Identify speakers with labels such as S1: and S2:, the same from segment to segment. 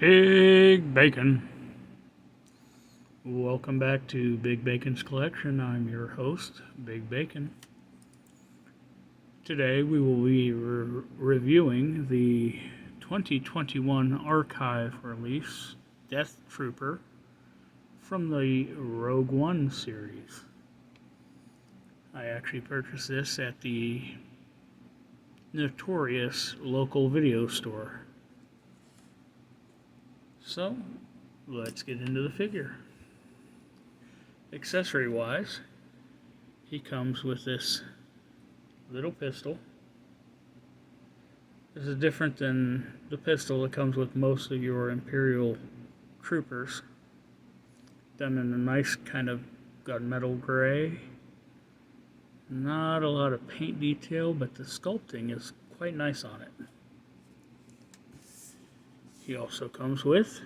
S1: Big Bacon. Welcome back to Big Bacon's Collection. I'm your host, Big Bacon. Today we will be reviewing the 2021 archive release, Death Trooper, from the Rogue One series. I actually purchased this at the notorious local video store. So, let's get into the figure. Accessory wise, he comes with this little pistol. This is different than the pistol that comes with most of your Imperial troopers. Done in a nice kind of gunmetal gray. Not a lot of paint detail, but the sculpting is quite nice on it. He also comes with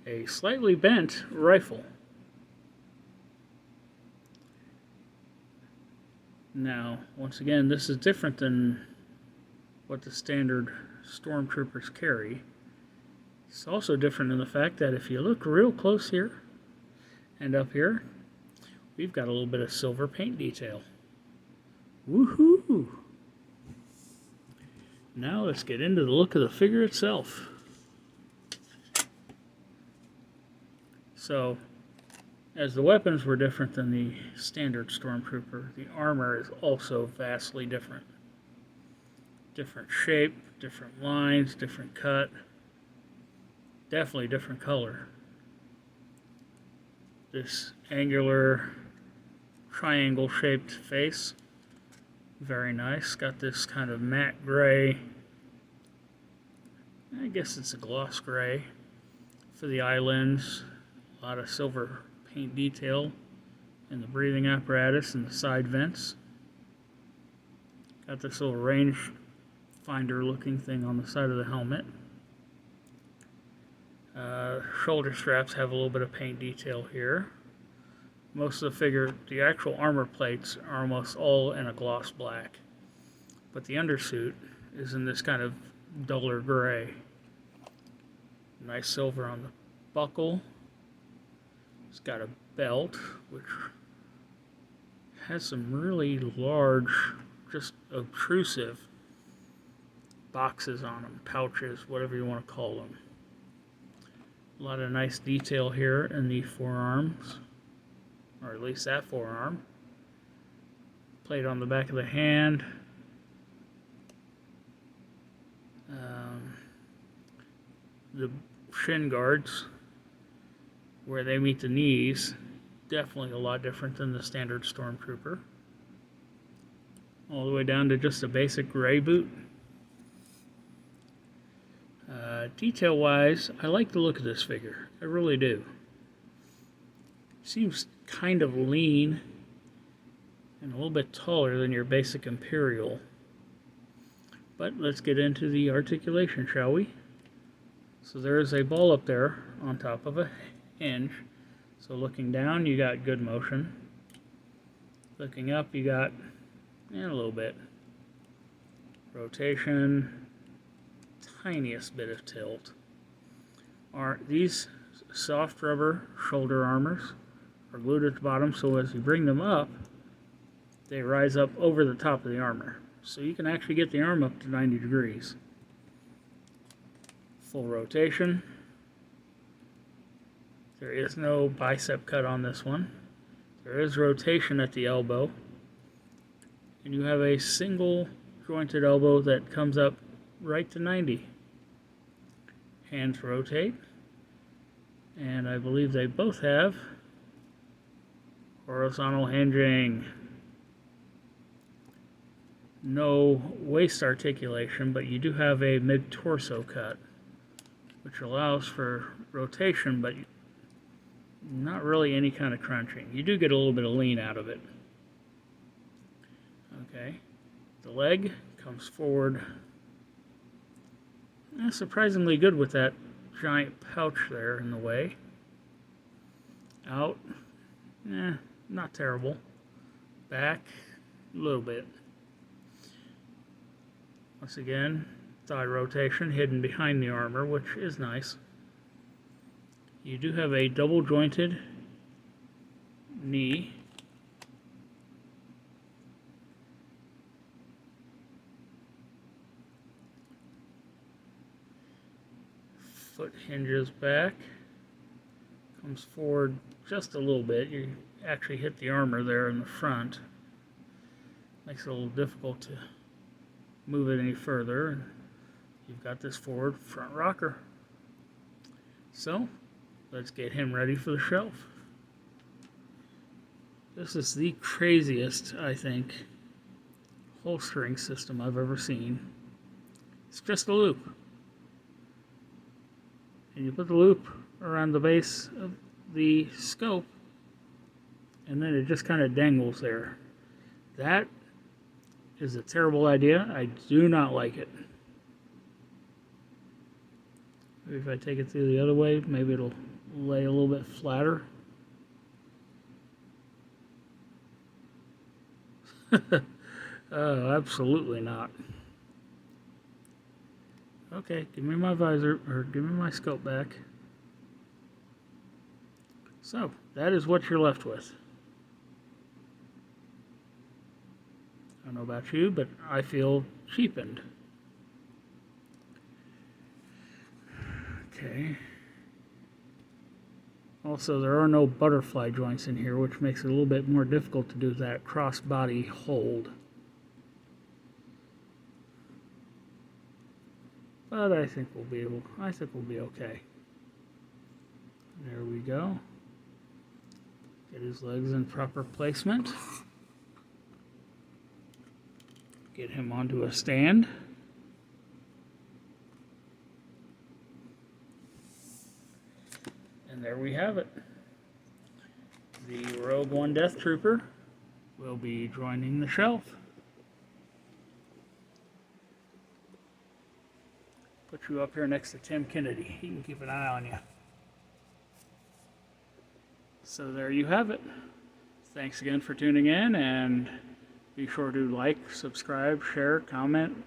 S1: a slightly bent rifle. Now, once again, this is different than what the standard stormtroopers carry. It's also different in the fact that if you look real close here and up here, we've got a little bit of silver paint detail. Woohoo! Now let's get into the look of the figure itself. So, as the weapons were different than the standard stormtrooper, the armor is also vastly different. Different shape, different lines, different cut, definitely different color. This angular triangle shaped face, very nice. Got this kind of matte gray, I guess it's a gloss gray for the eyelids. A lot of silver paint detail in the breathing apparatus and the side vents. Got this little range finder looking thing on the side of the helmet. Shoulder straps have a little bit of paint detail here. Most of the figure, the actual armor plates are almost all in a gloss black, but the undersuit is in this kind of duller gray. Nice silver on the buckle. It's got a belt, which has some really large, just obtrusive boxes on them, pouches, whatever you want to call them. A lot of nice detail here in the forearms, or at least that forearm. Plate on the back of the hand. The shin guards, where they meet the knees, definitely a lot different than the standard stormtrooper. All the way down to just a basic gray boot. Detail wise, I like the look of this figure. I really do. Seems kind of lean and a little bit taller than your basic Imperial. But let's get into the articulation, shall we? So there is a ball up there on top of a hinge. So looking down, you got good motion. Looking up, you got a little bit. Rotation, tiniest bit of tilt. These soft rubber shoulder armors are glued at the bottom, so as you bring them up, they rise up over the top of the armor. So you can actually get the arm up to 90 degrees. Full rotation. There is no bicep cut on this one. There is rotation at the elbow. And you have a single jointed elbow that comes up right to 90. Hands rotate. And I believe they both have horizontal hinging. No waist articulation, but you do have a mid-torso cut, which allows for rotation, but not really any kind of crunching. You do get a little bit of lean out of it. Okay, the leg comes forward surprisingly good with that giant pouch there in the way. Out, not terrible. Back, a little bit. Once again, left eye rotation hidden behind the armor, which is nice. You do have a double jointed knee. Foot hinges back, comes forward just a little bit. You actually hit the armor there in the front. Makes it a little difficult to move it any further. You've got this forward front rocker. So, let's get him ready for the shelf. This is the craziest, I think, holstering system I've ever seen. It's just a loop. And you put the loop around the base of the scope, and then it just kind of dangles there. That is a terrible idea. I do not like it. Maybe if I take it through the other way, maybe it'll lay a little bit flatter. Oh, absolutely not. Okay, give me my visor, or give me my scope back. So, that is what you're left with. I don't know about you, but I feel cheapened. Okay. Also, there are no butterfly joints in here, which makes it a little bit more difficult to do that cross-body hold. But I think we'll be okay. There we go. Get his legs in proper placement. Get him onto a stand. And there we have it. The Rogue One Death Trooper will be joining the shelf. Put you up here next to Tim Kennedy. He can keep an eye on you. So there you have it. Thanks again for tuning in, and be sure to like, subscribe, share, comment.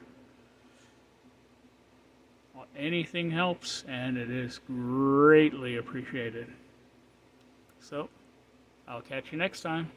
S1: Anything helps, and it is greatly appreciated. So, I'll catch you next time.